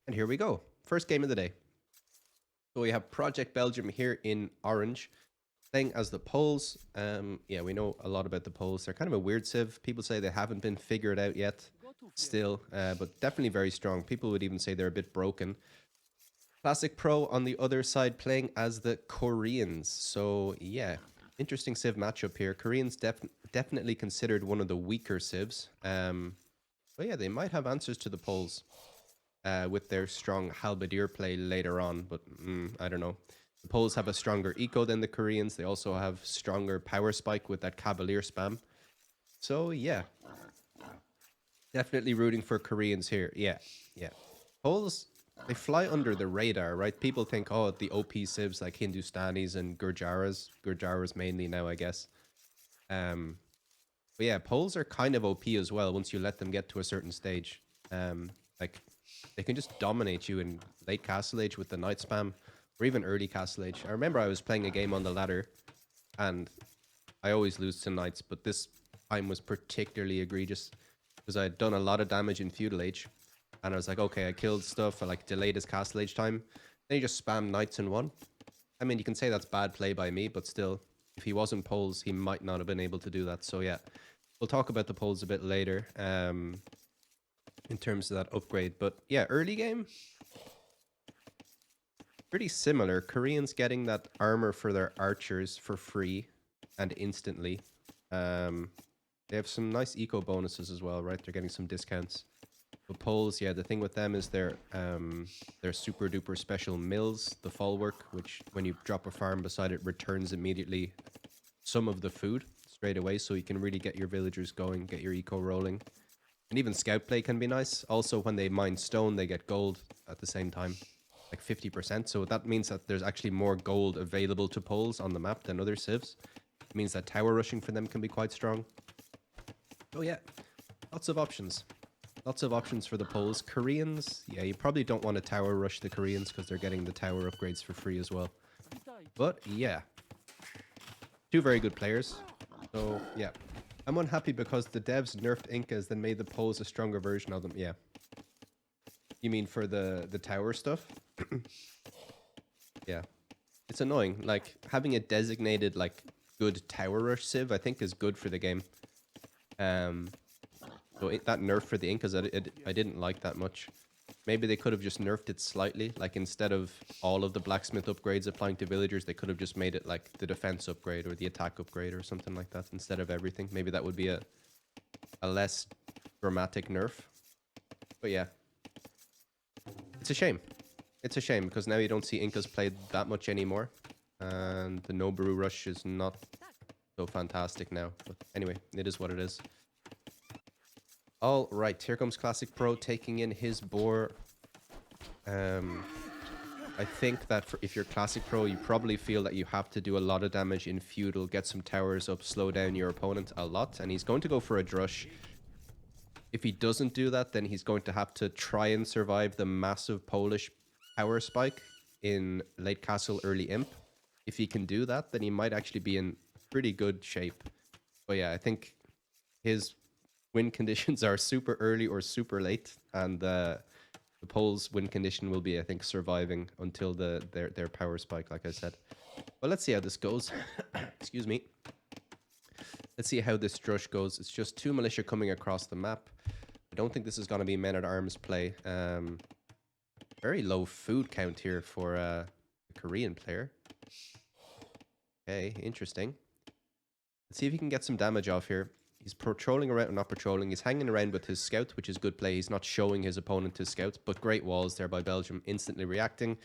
And here we go. First game of the day. So we have Project Belgium here in orange, playing as the Poles. Yeah, we know a lot about the Poles. They're kind of a weird civ. People say they haven't been figured out yet still, but definitely very strong. People would even say they're a bit broken. Classic Pro on the other side playing as the Koreans. So yeah, interesting civ matchup here. Koreans definitely considered one of the weaker civs. But yeah, they might have answers to the Poles with their strong halberdier play later on. But I don't know. The Poles have a stronger eco than the Koreans. They also have stronger power spike with that cavalier spam. So yeah, definitely rooting for Koreans here. Yeah. Poles, they fly under the radar, right? People think, oh, the OP civs like Hindustanis and Gurjaras mainly now, I guess. But yeah, Poles are kind of OP as well once you let them get to a certain stage. Like they can just dominate you in late Castle Age with the Knight spam, or even early Castle Age. I remember I was playing a game on the ladder, and I always lose to Knights, but this time was particularly egregious because I had done a lot of damage in Feudal Age, and I was like, okay, I killed stuff, I like delayed his Castle Age time. Then he just spammed Knights in one. I mean, you can say that's bad play by me, but still, if he wasn't Poles, he might not have been able to do that. So yeah, we'll talk about the Poles a bit later in terms of that upgrade. But yeah, early game, pretty similar. Koreans getting that armor for their archers for free and instantly. They have some nice eco bonuses as well, right? They're getting some discounts. But Poles, yeah, the thing with them is their super duper special mills, the fall work, which when you drop a farm beside it returns immediately some of the food straight away, so you can really get your villagers going, get your eco rolling. And even scout play can be nice. Also, when they mine stone, they get gold at the same time, like 50%. So that means that there's actually more gold available to Poles on the map than other civs. It means that tower rushing for them can be quite strong. Oh yeah, lots of options. Lots of options for the Poles. Koreans, yeah, you probably don't want to tower rush the Koreans because they're getting the tower upgrades for free as well. But yeah, two very good players. So yeah, I'm unhappy because the devs nerfed Incas, then made the Poles a stronger version of them. Yeah. You mean for the tower stuff? Yeah. It's annoying. Like having a designated like good tower rush civ, I think is good for the game. So that nerf for the Incas, I didn't like that much. Maybe they could have just nerfed it slightly. Like instead of all of the blacksmith upgrades applying to villagers, they could have just made it like the defense upgrade or the attack upgrade or something like that instead of everything. Maybe that would be a less dramatic nerf. But yeah, it's a shame. It's a shame because now you don't see Incas played that much anymore. And the Noboru rush is not so fantastic now. But anyway, it is what it is. All right, here comes Classic Pro taking in his boar. I think that if you're Classic Pro, you probably feel that you have to do a lot of damage in Feudal, get some towers up, slow down your opponent a lot, and he's going to go for a Drush. If he doesn't do that, then he's going to have to try and survive the massive Polish power spike in late castle, early imp. If he can do that, then he might actually be in pretty good shape. But yeah, I think his win conditions are super early or super late, and the Poles' win condition will be, I think, surviving until their power spike, like I said. But let's see how this goes. Excuse me. Let's see how this drush goes. It's just two militia coming across the map. I don't think this is going to be men-at-arms play. Very low food count here for a Korean player. Okay, interesting. Let's see if he can get some damage off here. He's patrolling around, not patrolling, he's hanging around with his scout, which is good play. He's not showing his opponent his scout, but great walls there by Belgium, instantly reacting.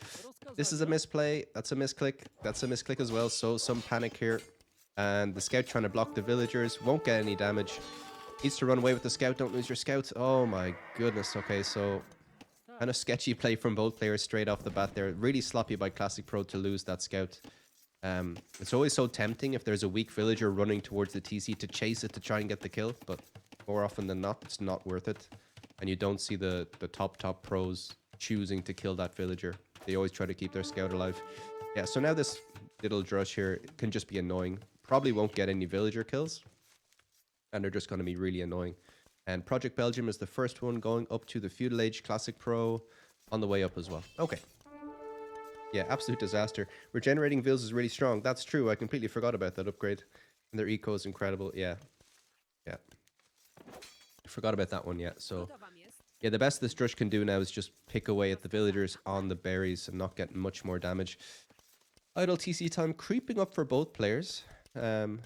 This is a misplay, that's a misclick, that's a misclick as well, so some panic here. And the scout trying to block the villagers, won't get any damage. Needs to run away with the scout, don't lose your scout. Oh my goodness, okay, so kind of sketchy play from both players straight off the bat there. Really sloppy by Classic Pro to lose that scout. It's always so tempting if there's a weak villager running towards the TC to chase it to try and get the kill, but more often than not, it's not worth it. And you don't see the top pros choosing to kill that villager. They always try to keep their scout alive. Yeah, so now this little drush here can just be annoying. Probably won't get any villager kills, and they're just going to be really annoying. And Project Belgium is the first one going up to the Feudal Age Classic Pro. on the way up as well. Okay. Yeah, absolute disaster. Regenerating Vils is really strong. That's true. I completely forgot about that upgrade. And their eco is incredible. Yeah. Yeah. I forgot about that one yet. So, yeah, the best this Drush can do now is just pick away at the villagers on the berries and not get much more damage. Idle TC time creeping up for both players.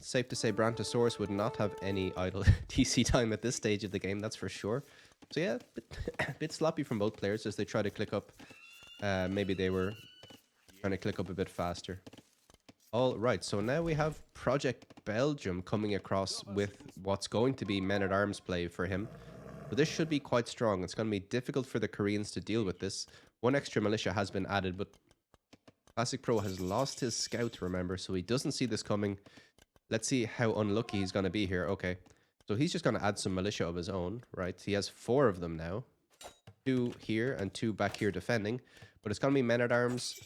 Safe to say Brontosaurus would not have any idle TC time at this stage of the game, that's for sure. So yeah, a bit sloppy from both players as they try to click up. Maybe they were trying to click up a bit faster. All right, so now we have Project Belgium coming across with what's going to be men-at-arms play for him. So this should be quite strong. It's going to be difficult for the Koreans to deal with this. One extra militia has been added, but Classic Pro has lost his scout, remember, so he doesn't see this coming. Let's see how unlucky he's going to be here. Okay, so he's just going to add some militia of his own, right? He has 4 of them now. 2 here and 2 back here defending. But it's going to be men-at-arms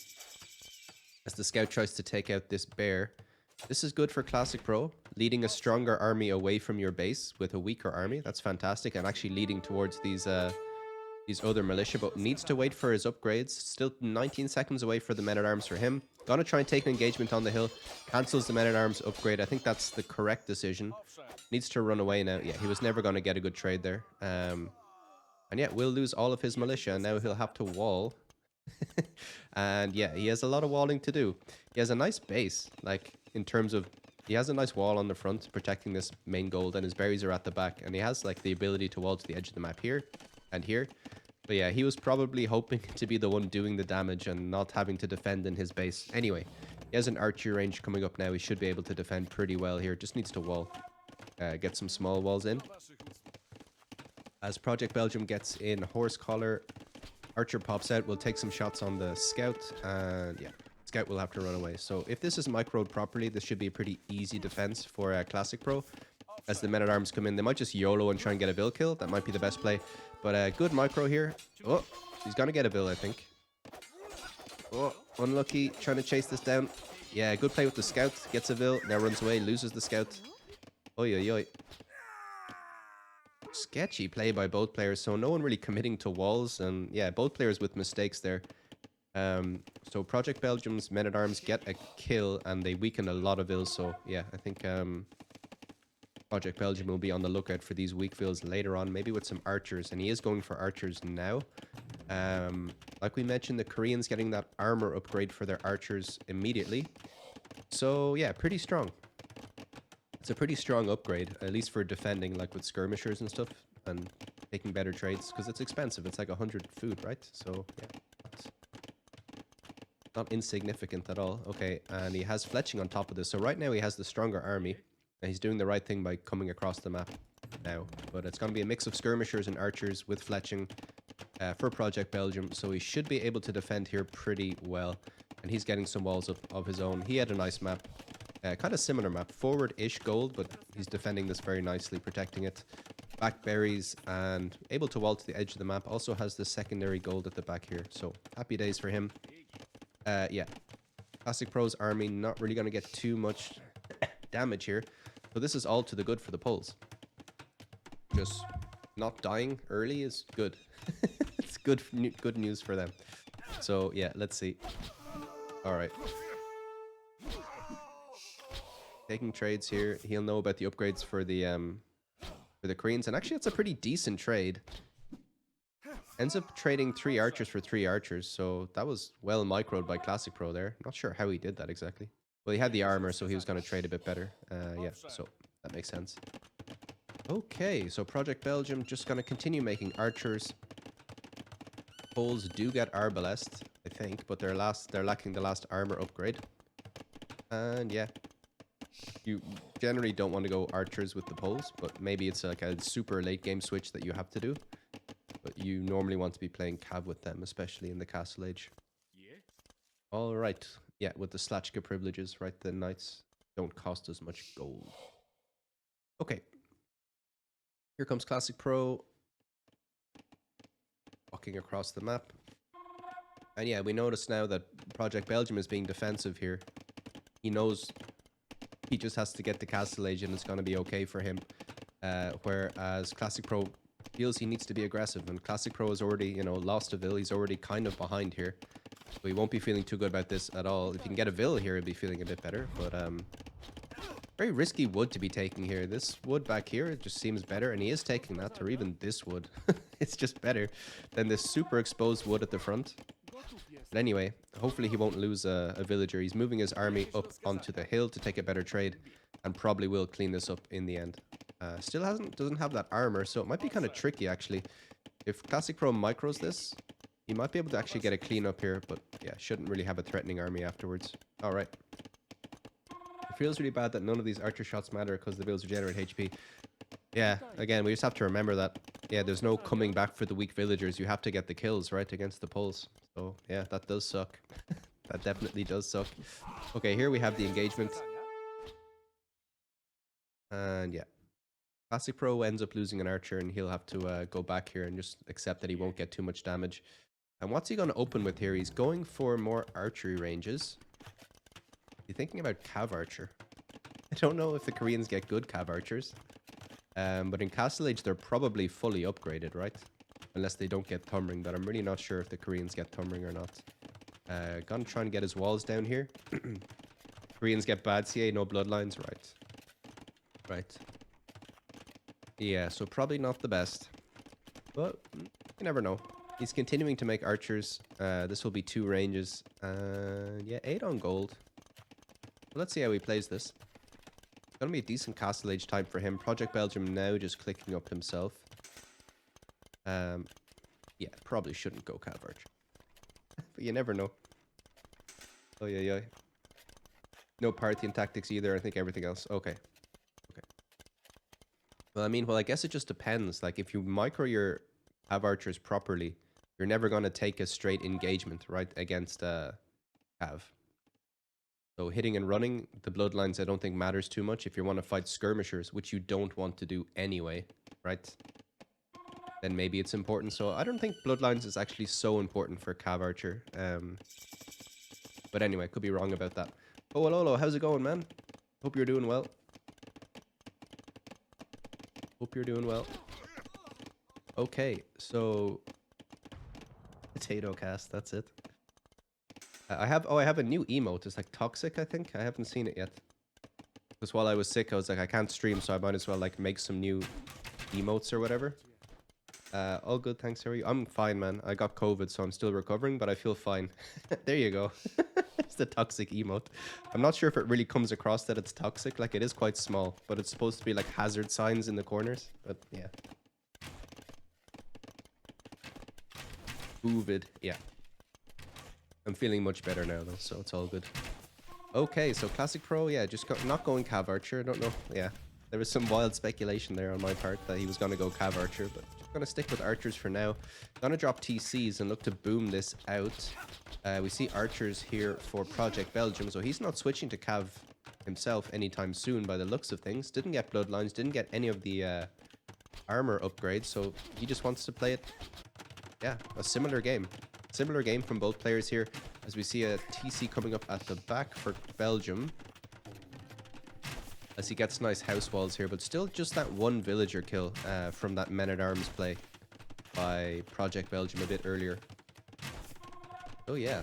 as the scout tries to take out this bear. This is good for Classic Pro, leading a stronger army away from your base with a weaker army. That's fantastic, and actually leading towards these other militia, but needs to wait for his upgrades. Still 19 seconds away for the men-at-arms for him. Gonna try and take an engagement on the hill. Cancels the men-at-arms upgrade. I think that's the correct decision. Needs to run away now. Yeah, he was never going to get a good trade there. And yeah, will lose all of his militia. And now he'll have to wall. And yeah, he has a lot of walling to do. He has a nice base, like in terms of he has a nice wall on the front protecting this main gold, and his berries are at the back, and he has like the ability to wall to the edge of the map here and here. But yeah, he was probably hoping to be the one doing the damage and not having to defend in his base. Anyway, he has an archery range coming up now. He should be able to defend pretty well here. Just needs to wall. Get some small walls in. As Project Belgium gets in horse collar, archer pops out. We'll take some shots on the scout. And yeah, scout will have to run away. So if this is microed properly, this should be a pretty easy defense for Classic Pro. As the men-at-arms come in, they might just YOLO and try and get a Bill kill. That might be the best play. But good micro here. Oh, he's going to get a Bill, I think. Oh, unlucky. Trying to chase this down. Yeah, good play with the scout. Gets a Bill. Now runs away. Loses the scout. Oi, oi, oi. Sketchy play by both players. So no one really committing to walls. And yeah, both players with mistakes there. So Project Belgium's men-at-arms get a kill. And they weaken a lot of Bills. So yeah, I think... Project Belgium will be on the lookout for these weak fields later on, maybe with some archers, and he is going for archers now. Like we mentioned, the Koreans getting that armor upgrade for their archers immediately. So yeah, pretty strong. It's a pretty strong upgrade, at least for defending, like with skirmishers and stuff, and taking better trades, because it's expensive. It's like 100 food, right? So yeah, not insignificant at all. Okay, and he has fletching on top of this. So right now he has the stronger army. And he's doing the right thing by coming across the map now. But it's going to be a mix of skirmishers and archers with fletching for Project Belgium. So he should be able to defend here pretty well. And he's getting some walls up of his own. He had a nice map. Kind of similar map. Forward-ish gold, but he's defending this very nicely, protecting it. Back berries and able to wall to the edge of the map. Also has the secondary gold at the back here. So happy days for him. Yeah. Classic Pro's army not really going to get too much damage here. So this is all to the good for the Poles. Just not dying early is good. It's good news for them. So yeah, let's see. All right. Taking trades here. He'll know about the upgrades for the Koreans, and actually it's a pretty decent trade. Ends up trading 3 archers for 3 archers, so that was well microed by Classic Pro there. Not sure how he did that exactly. Well, he had the armor, so he was going to trade a bit better. Yeah, so that makes sense. Okay, so Project Belgium just going to continue making archers. Poles do get arbalest, I think, but they're lacking the last armor upgrade. And yeah, you generally don't want to go archers with the Poles, but maybe it's like a super late game switch that you have to do. But you normally want to be playing cav with them, especially in the Castle Age. Yeah. All right. Yeah, with the Slachka privileges, right? The knights don't cost as much gold. Okay. Here comes Classic Pro. Walking across the map. And yeah, we notice now that Project Belgium is being defensive here. He knows he just has to get the Castle Age and it's going to be okay for him. Whereas Classic Pro, feels he needs to be aggressive, and Classic Pro has already, you know, lost a Vill. He's already kind of behind here. So he won't be feeling too good about this at all. If he can get a Vill here, he'll be feeling a bit better. But very risky wood to be taking here. This wood back here, it just seems better. And he is taking that, or even this wood. It's just better than this super exposed wood at the front. But anyway, hopefully he won't lose a villager. He's moving his army up onto the hill to take a better trade. And probably will clean this up in the end. Still doesn't have that armor, so it might be kind of tricky actually. If Classic Pro micros this, he might be able to actually get a clean up here, but yeah, shouldn't really have a threatening army afterwards. Alright. It feels really bad that none of these archer shots matter because the bills regenerate HP. Yeah, again, we just have to remember that, yeah, there's no coming back for the weak villagers. You have to get the kills, right, against the pulls. So, yeah, that does suck. That definitely does suck. Okay, here we have the engagement. And yeah. Classic Pro ends up losing an archer, and he'll have to go back here and just accept that he won't get too much damage. And what's he going to open with here? He's going for more archery ranges. He's thinking about cav archer. I don't know if the Koreans get good cav archers. But in Castle Age, they're probably fully upgraded, right? Unless they don't get thumb ring, but I'm really not sure if the Koreans get thumb ring or not. Gonna try and get his walls down here. Koreans get bad CA, no bloodlines, right? Right. Yeah, so probably not the best. But you never know. He's continuing to make archers. This will be 2 ranges. Yeah, 8 on gold. Let's see how he plays this. It's going to be a decent Castle Age time for him. Project Belgium now just clicking up himself. Yeah, probably shouldn't go cav archer. But you never know. Oh, yeah. No Parthian tactics either. I think everything else. Okay. Well, I mean, I guess it just depends. Like, if you micro your cav archers properly, you're never going to take a straight engagement, right, against cav. So hitting and running the bloodlines, I don't think matters too much. If you want to fight skirmishers, which you don't want to do anyway, right, then maybe it's important. So I don't think bloodlines is actually so important for cav archer. But anyway, could be wrong about that. Oh, Lolo, how's it going, man? Hope you're doing well. Hope you're doing well. Okay, so potato cast, that's it. I have a new emote. It's like toxic, I think. I haven't seen it yet. Because while I was sick, I was like, I can't stream, so I might as well like make some new emotes or whatever. All good, thanks, Harry. I'm fine, man. I got COVID, so I'm still recovering, but I feel fine. There you go. It's the toxic emote. I'm not sure if it really comes across that it's toxic. Like, it is quite small, but it's supposed to be like hazard signs in the corners. But yeah. COVID, yeah. I'm feeling much better now, though, so it's all good. Okay, so Classic Pro, yeah, just not going cav archer. I don't know. Yeah, there was some wild speculation there on my part that he was going to go cav archer, but just going to stick with archers for now. Going to drop TCs and look to boom this out. We see archers here for Project Belgium, so he's not switching to cav himself anytime soon by the looks of things. Didn't get bloodlines, didn't get any of the armor upgrades, so he just wants to play it. Yeah, a similar game. Similar game from both players here, as we see a TC coming up at the back for Belgium. As he gets nice house walls here, but still just that one villager kill from that men-at-arms play by Project Belgium a bit earlier. Oh yeah.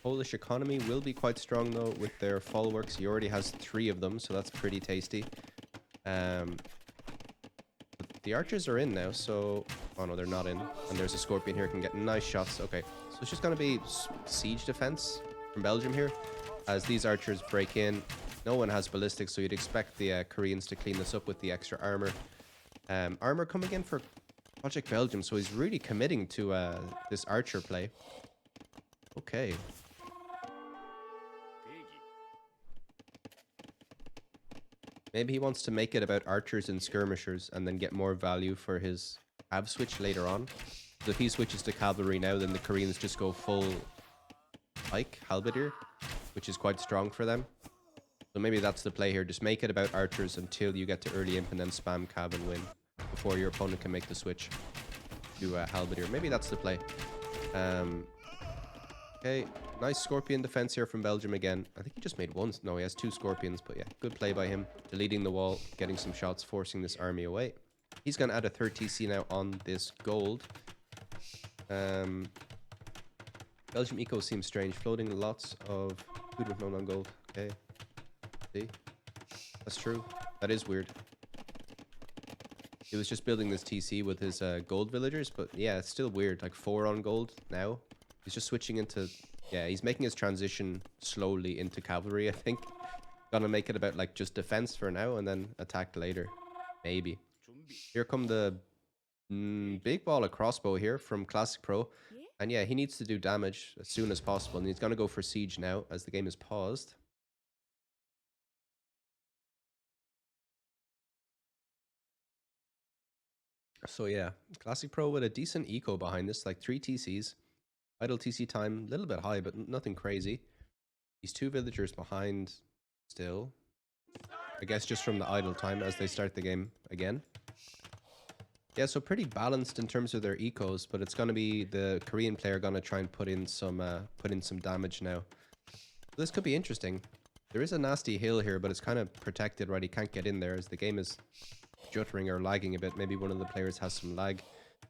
Polish economy will be quite strong though with their folwarks. He already has 3 of them, so that's pretty tasty. The archers are in now, so... Oh no, they're not in. And there's a scorpion here, can get nice shots. Okay, so it's just going to be siege defense from Belgium here. As these archers break in, no one has ballistics, so you'd expect the Koreans to clean this up with the extra armor. Armor coming in for Project Belgium, so he's really committing to this archer play. Okay. Maybe he wants to make it about archers and skirmishers and then get more value for his cav switch later on. So if he switches to cavalry now, then the Koreans just go full pike, halberdier, which is quite strong for them. So maybe that's the play here. Just make it about archers until you get to early imp and then spam cav and win before your opponent can make the switch to halberdier. Maybe that's the play. Okay, nice Scorpion defense here from Belgium again. I think he just made one. No, he has 2 Scorpions, but yeah, good play by him. Deleting the wall, getting some shots, forcing this army away. He's going to add a third TC now on this gold. Belgium eco seems strange. Floating lots of food with no non-gold. Okay. See? That's true. That is weird. He was just building this TC with his gold villagers, but yeah, it's still weird. Like 4 on gold now. He's just switching into... Yeah, he's making his transition slowly into cavalry, I think. Gonna make it about like just defense for now and then attack later. Maybe. Here come the big ball of crossbow here from Classic Pro. And yeah, he needs to do damage as soon as possible. And he's gonna go for siege now as the game is paused. So yeah, Classic Pro with a decent eco behind this, like 3 TCs. Idle TC time, a little bit high, but nothing crazy. These 2 villagers behind still. I guess just from the idle time as they start the game again. Yeah, so pretty balanced in terms of their ecos, but it's going to be the Korean player going to try and put in some damage now. So this could be interesting. There is a nasty hill here, but it's kind of protected, right? He can't get in there as the game is juttering or lagging a bit. Maybe one of the players has some lag.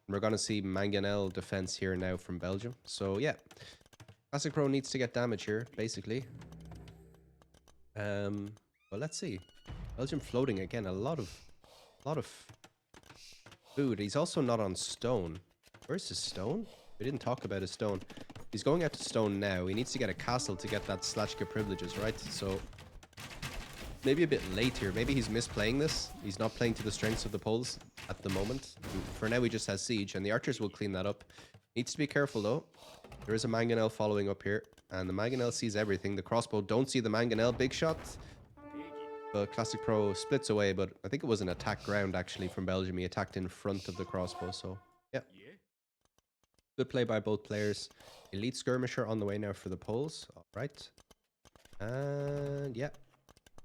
We're going to see mangonel defense here now from Belgium. So, yeah. Classic Pro needs to get damage here, basically. Well, let's see. Belgium floating again. A lot of food. He's also not on stone. Where's his stone? We didn't talk about his stone. He's going out to stone now. He needs to get a castle to get that Slachka privileges, right? So, maybe a bit late here. Maybe he's misplaying this. He's not playing to the strengths of the poles at the moment. For now, he just has siege, and the archers will clean that up. Needs to be careful, though. There is a mangonel following up here, and the mangonel sees everything. The crossbow don't see the mangonel. Big shot. But Classic Pro splits away, but I think it was an attack ground, actually, from Belgium. He attacked in front of the crossbow, so, yeah. Good play by both players. Elite Skirmisher on the way now for the poles. All right. And, yeah.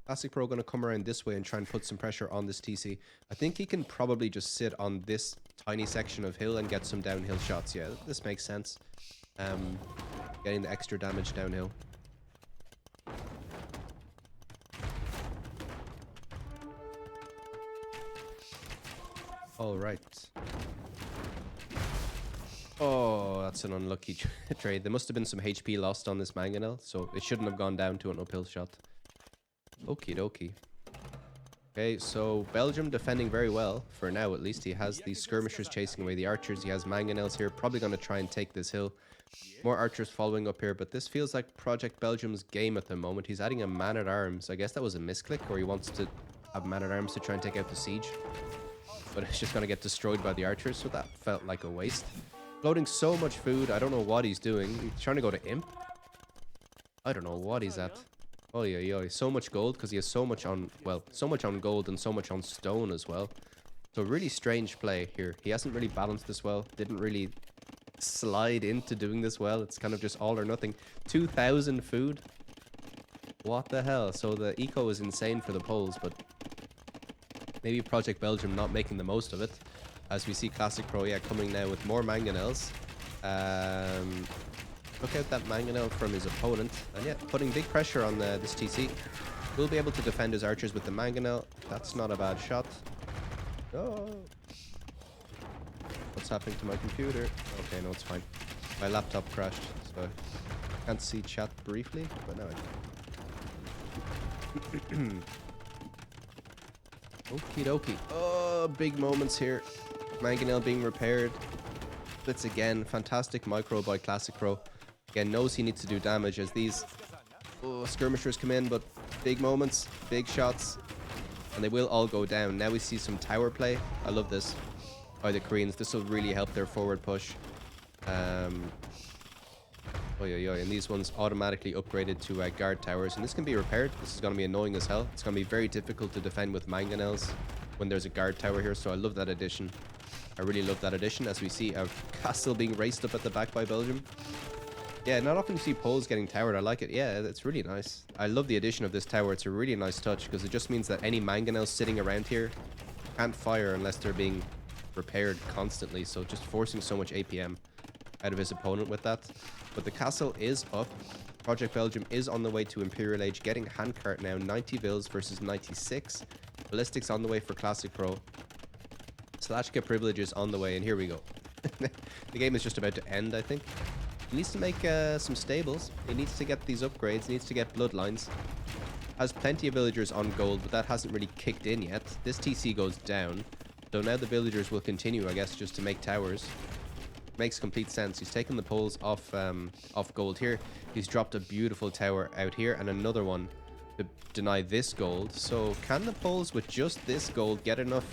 Classic Pro going to come around this way and try and put some pressure on this TC. I think he can probably just sit on this tiny section of hill and get some downhill shots. Yeah, this makes sense. Getting the extra damage downhill. All right. Oh, that's an unlucky trade. There must have been some HP lost on this mangonel, so it shouldn't have gone down to an uphill shot. Okie dokie. Okay, so Belgium defending very well, for now at least. He has these skirmishers chasing away the archers. He has mangonels here, probably going to try and take this hill. More archers following up here, but this feels like Project Belgium's game at the moment. He's adding a man-at-arms. I guess that was a misclick, or he wants to have man-at-arms to try and take out the siege. But it's just going to get destroyed by the archers, so that felt like a waste. Loading so much food, I don't know what he's doing. He's trying to go to Imp. I don't know what he's at. Oh yeah, so much gold because he has so much on, well, so much on gold and so much on stone as well. So really strange play here. He hasn't really balanced this well. Didn't really slide into doing this well. It's kind of just all or nothing. 2,000 food. What the hell? So the eco is insane for the poles, but maybe Project Belgium not making the most of it. As we see Classic Pro, yeah, coming now with more mangonels. Look out that mangonel from his opponent. And yeah, putting big pressure on this TC. Will be able to defend his archers with the mangonel. That's not a bad shot. Oh. What's happening to my computer? Okay, no, it's fine. My laptop crashed, so I can't see chat briefly, but now I can. Okie dokie. Oh, big moments here. Mangonel being repaired. Blitz again. Fantastic micro by Classic Pro. Again, knows he needs to do damage as these skirmishers come in, but big moments, big shots, and they will all go down. Now we see some tower play. I love this by the Koreans. This will really help their forward push. And these ones automatically upgraded to guard towers, and this can be repaired. This is going to be annoying as hell. It's going to be very difficult to defend with mangonels when there's a guard tower here, so I love that addition. I really love that addition as we see a castle being raced up at the back by Belgium. Yeah, not often you see poles getting towered. I like it. Yeah, it's really nice. I love the addition of this tower. It's a really nice touch because it just means that any mangonels sitting around here can't fire unless they're being repaired constantly. So just forcing so much APM. out of his opponent with that. But the castle is up. Project Belgium is on the way to Imperial Age, getting handcart now. 90 Vils versus 96. Ballistics on the way for Classic Pro. Slashka privileges on the way, and here we go. The game is just about to end, I think. He needs to make some stables. He needs to get these upgrades. He needs to get bloodlines. Has plenty of villagers on gold, but that hasn't really kicked in yet. This TC goes down. So now the villagers will continue, I guess, just to make towers. Makes complete sense. He's taken the poles off gold here. He's dropped a beautiful tower out here and another one to deny this gold. So can the poles with just this gold get enough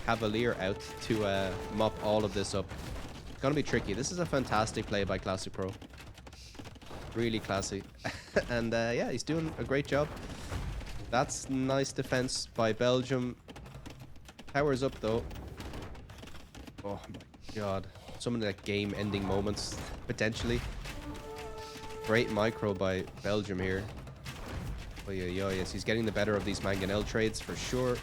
cavalier out to mop all of this up? It's gonna be tricky. This is a fantastic play by Classic Pro. Really classy. And yeah, he's doing a great job. That's nice defense by Belgium. Towers up though. Oh my god. Some of the game-ending moments, potentially. Great micro by Belgium here. Oh yeah, yes, he's getting the better of these mangonel trades for sure.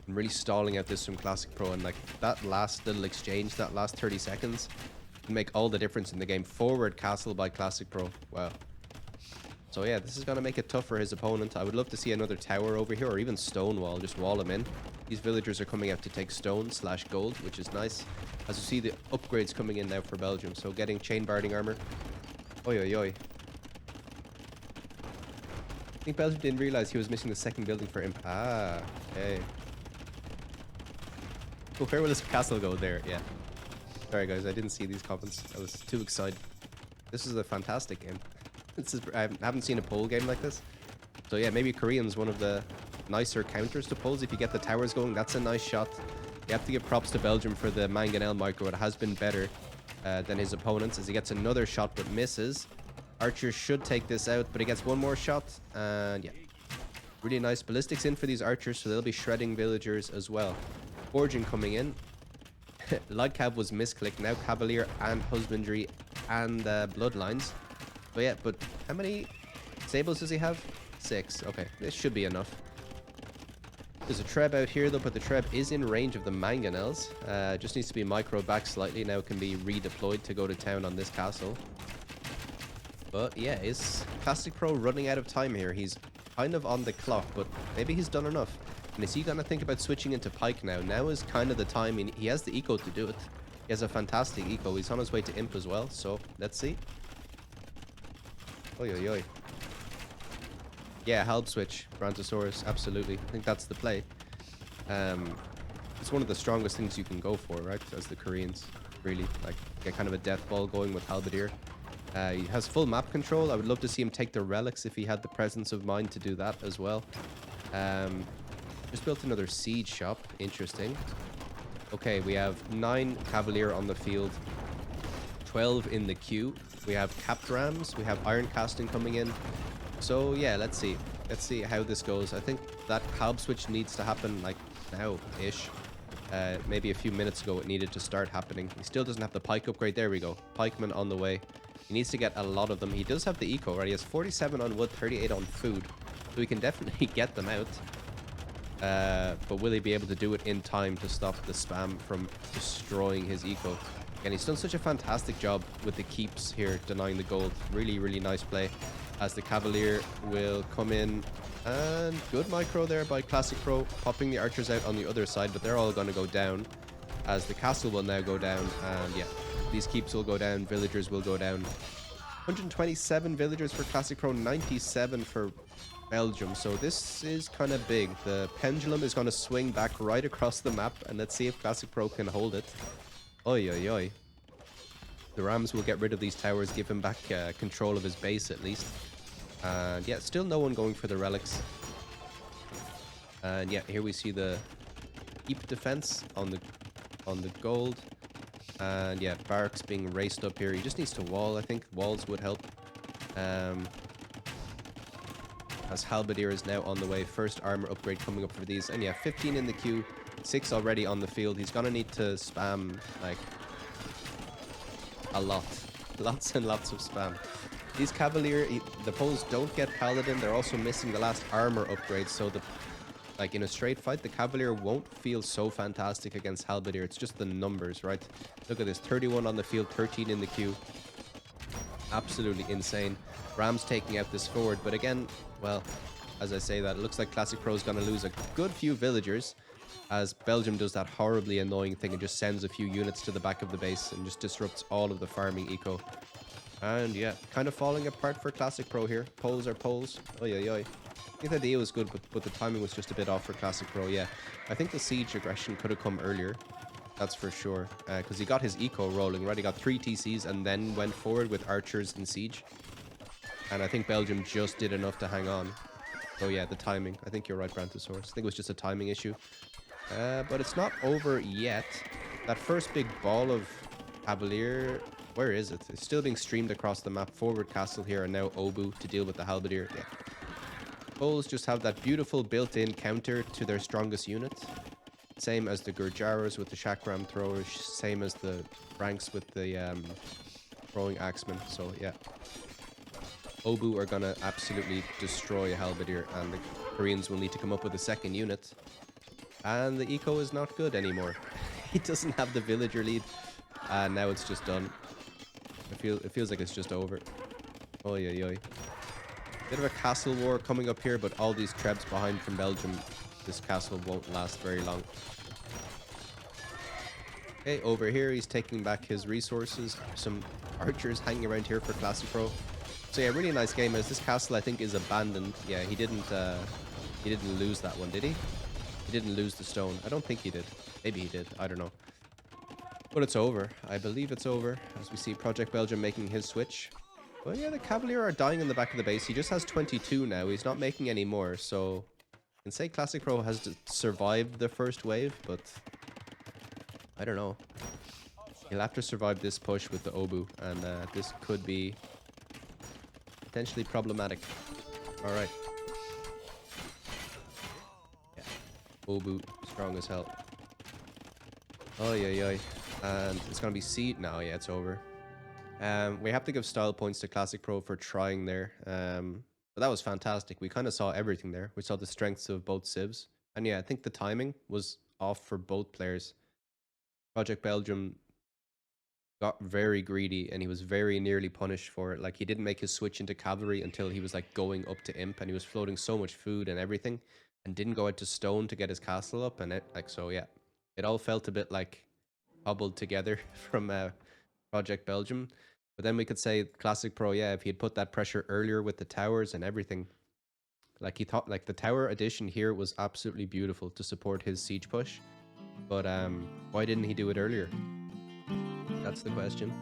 I'm really stalling out this from Classic Pro, and like that last little exchange, that last 30 seconds, can make all the difference in the game. Forward castle by Classic Pro. Wow. So yeah, this is going to make it tough for his opponent. I would love to see another tower over here, or even stone wall. Just wall him in. These villagers are coming out to take stone / gold, which is nice. As you see, the upgrades coming in now for Belgium. So getting chain barding armor. Oi, oi, oi. I think Belgium didn't realize he was missing the second building for imp. Ah, okay. Oh, where will this castle go? There, yeah. Sorry guys, I didn't see these comments. I was too excited. This is a fantastic game. I haven't seen a pole game like this. So yeah, maybe Korean's one of the nicer counters to poles. If you get the towers going, that's a nice shot. You have to give props to Belgium for the mangonel micro. It has been better than his opponents, as he gets another shot but misses. Archer should take this out, but he gets one more shot. And yeah, really nice ballistics in for these archers, so they'll be shredding villagers as well. Forging coming in. Like Cav was misclicked. Now Cavalier and Husbandry and Bloodlines. But yeah, but how many stables does he have? 6. Okay, this should be enough. There's a Treb out here though, but the Treb is in range of the mangonels. Just needs to be micro back slightly. Now it can be redeployed to go to town on this castle. But yeah, is Classic Pro running out of time here? He's kind of on the clock, but maybe he's done enough. And is he going to think about switching into Pike now? Now is kind of the time. He has the eco to do it. He has a fantastic eco. He's on his way to Imp as well, so let's see. Oi, oi, oi. Yeah, help switch, Brontosaurus, absolutely. I think that's the play. It's one of the strongest things you can go for, right? As the Koreans, really. Like, get kind of a death ball going with Halberdier. He has full map control. I would love to see him take the relics if he had the presence of mind to do that as well. Just built another siege shop. Interesting. Okay, we have 9 Cavalier on the field. 12 in the queue. We have capped rams. We have iron casting coming in. So yeah, let's see. Let's see how this goes. I think that Calb switch needs to happen like now-ish. Maybe a few minutes ago it needed to start happening. He still doesn't have the pike upgrade. There we go. Pikeman on the way. He needs to get a lot of them. He does have the eco, right? He has 47 on wood, 38 on food. So he can definitely get them out. But will he be able to do it in time to stop the spam from destroying his eco? And he's done such a fantastic job with the keeps here, denying the gold. Really, really nice play. As the Cavalier will come in. And good micro there by Classic Pro. Popping the archers out on the other side, but they're all going to go down. As the castle will now go down. And yeah, these keeps will go down. Villagers will go down. 127 villagers for Classic Pro, 97 for Belgium. So this is kind of big. The pendulum is going to swing back right across the map. And let's see if Classic Pro can hold it. Oi, oi, oi. The Rams will get rid of these towers, give him back control of his base at least. And yeah, still no one going for the relics. And yeah, here we see the keep defense on the gold. And yeah, barracks being raced up here. He just needs to wall, I think. Walls would help. As Halberdier is now on the way. First armor upgrade coming up for these. And yeah, 15 in the queue. 6 already on the field. He's gonna need to spam like a lot. Lots and lots of spam. These Cavalier, the Poles don't get Paladin. They're also missing the last armor upgrade. So the like in a straight fight, the Cavalier won't feel so fantastic against Halberdier. It's just the numbers, right? Look at this, 31 on the field, 13 in the queue. Absolutely insane. Ram's taking out this forward, but again, well, as I say that, it looks like Classic Pro is going to lose a good few villagers, as Belgium does that horribly annoying thing and just sends a few units to the back of the base and just disrupts all of the farming eco. And yeah, kind of falling apart for Classic Pro here. Poles are poles. Oh yeah, yeah. I think the idea was good, but the timing was just a bit off for Classic Pro. Yeah, I think the siege aggression could have come earlier. That's for sure. Because he got his eco rolling, right? He got 3 TCs and then went forward with archers in siege. And I think Belgium just did enough to hang on. So yeah, the timing. I think you're right, Brantosaurus. I think it was just a timing issue. But it's not over yet. That first big ball of Cavalier, where is it? It's still being streamed across the map. Forward castle here and now Aoe2 to deal with the Halberdier. Yeah. Poles just have that beautiful built-in counter to their strongest unit. Same as the Gurjaras with the Chakram throwers. Same as the Franks with the throwing axemen. So yeah. Aoe2 are gonna absolutely destroy Halberdier, and the Koreans will need to come up with a second unit. And the eco is not good anymore. He doesn't have the villager lead. And now it's just done. It feels like it's just over. Oh yeah, yeah. Bit of a castle war coming up here, but all these trebs behind from Belgium, this castle won't last very long. Okay, over here he's taking back his resources. Some archers hanging around here for Classic Pro. So yeah, really nice game. As this castle I think is abandoned. Yeah, he didn't lose that one, did he? He didn't lose the stone. I don't think he did. Maybe he did. I don't know. But it's over. I believe it's over. As we see Project Belgium making his switch. Well, yeah, the Cavalier are dying in the back of the base. He just has 22 now. He's not making any more. So I can say Classic Pro has survived the first wave, but I don't know. He'll have to survive this push with the Aoe2, and this could be potentially problematic. All right. Yeah. Aoe2, strong as hell. Oh, yeah. And it's going to be seed now. Yeah, it's over. We have to give style points to Classic Pro for trying there. But that was fantastic. We kind of saw everything there. We saw the strengths of both civs. And yeah, I think the timing was off for both players. Project Belgium got very greedy and he was very nearly punished for it. Like, he didn't make his switch into cavalry until he was like going up to imp, and he was floating so much food and everything, and didn't go out to stone to get his castle up. And it, like, so yeah, it all felt a bit like hobbled together from Project Belgium. But then we could say Classic Pro, yeah, if he had put that pressure earlier with the towers and everything, like he thought, like the tower addition here was absolutely beautiful to support his siege push. But why didn't he do it earlier? That's the question.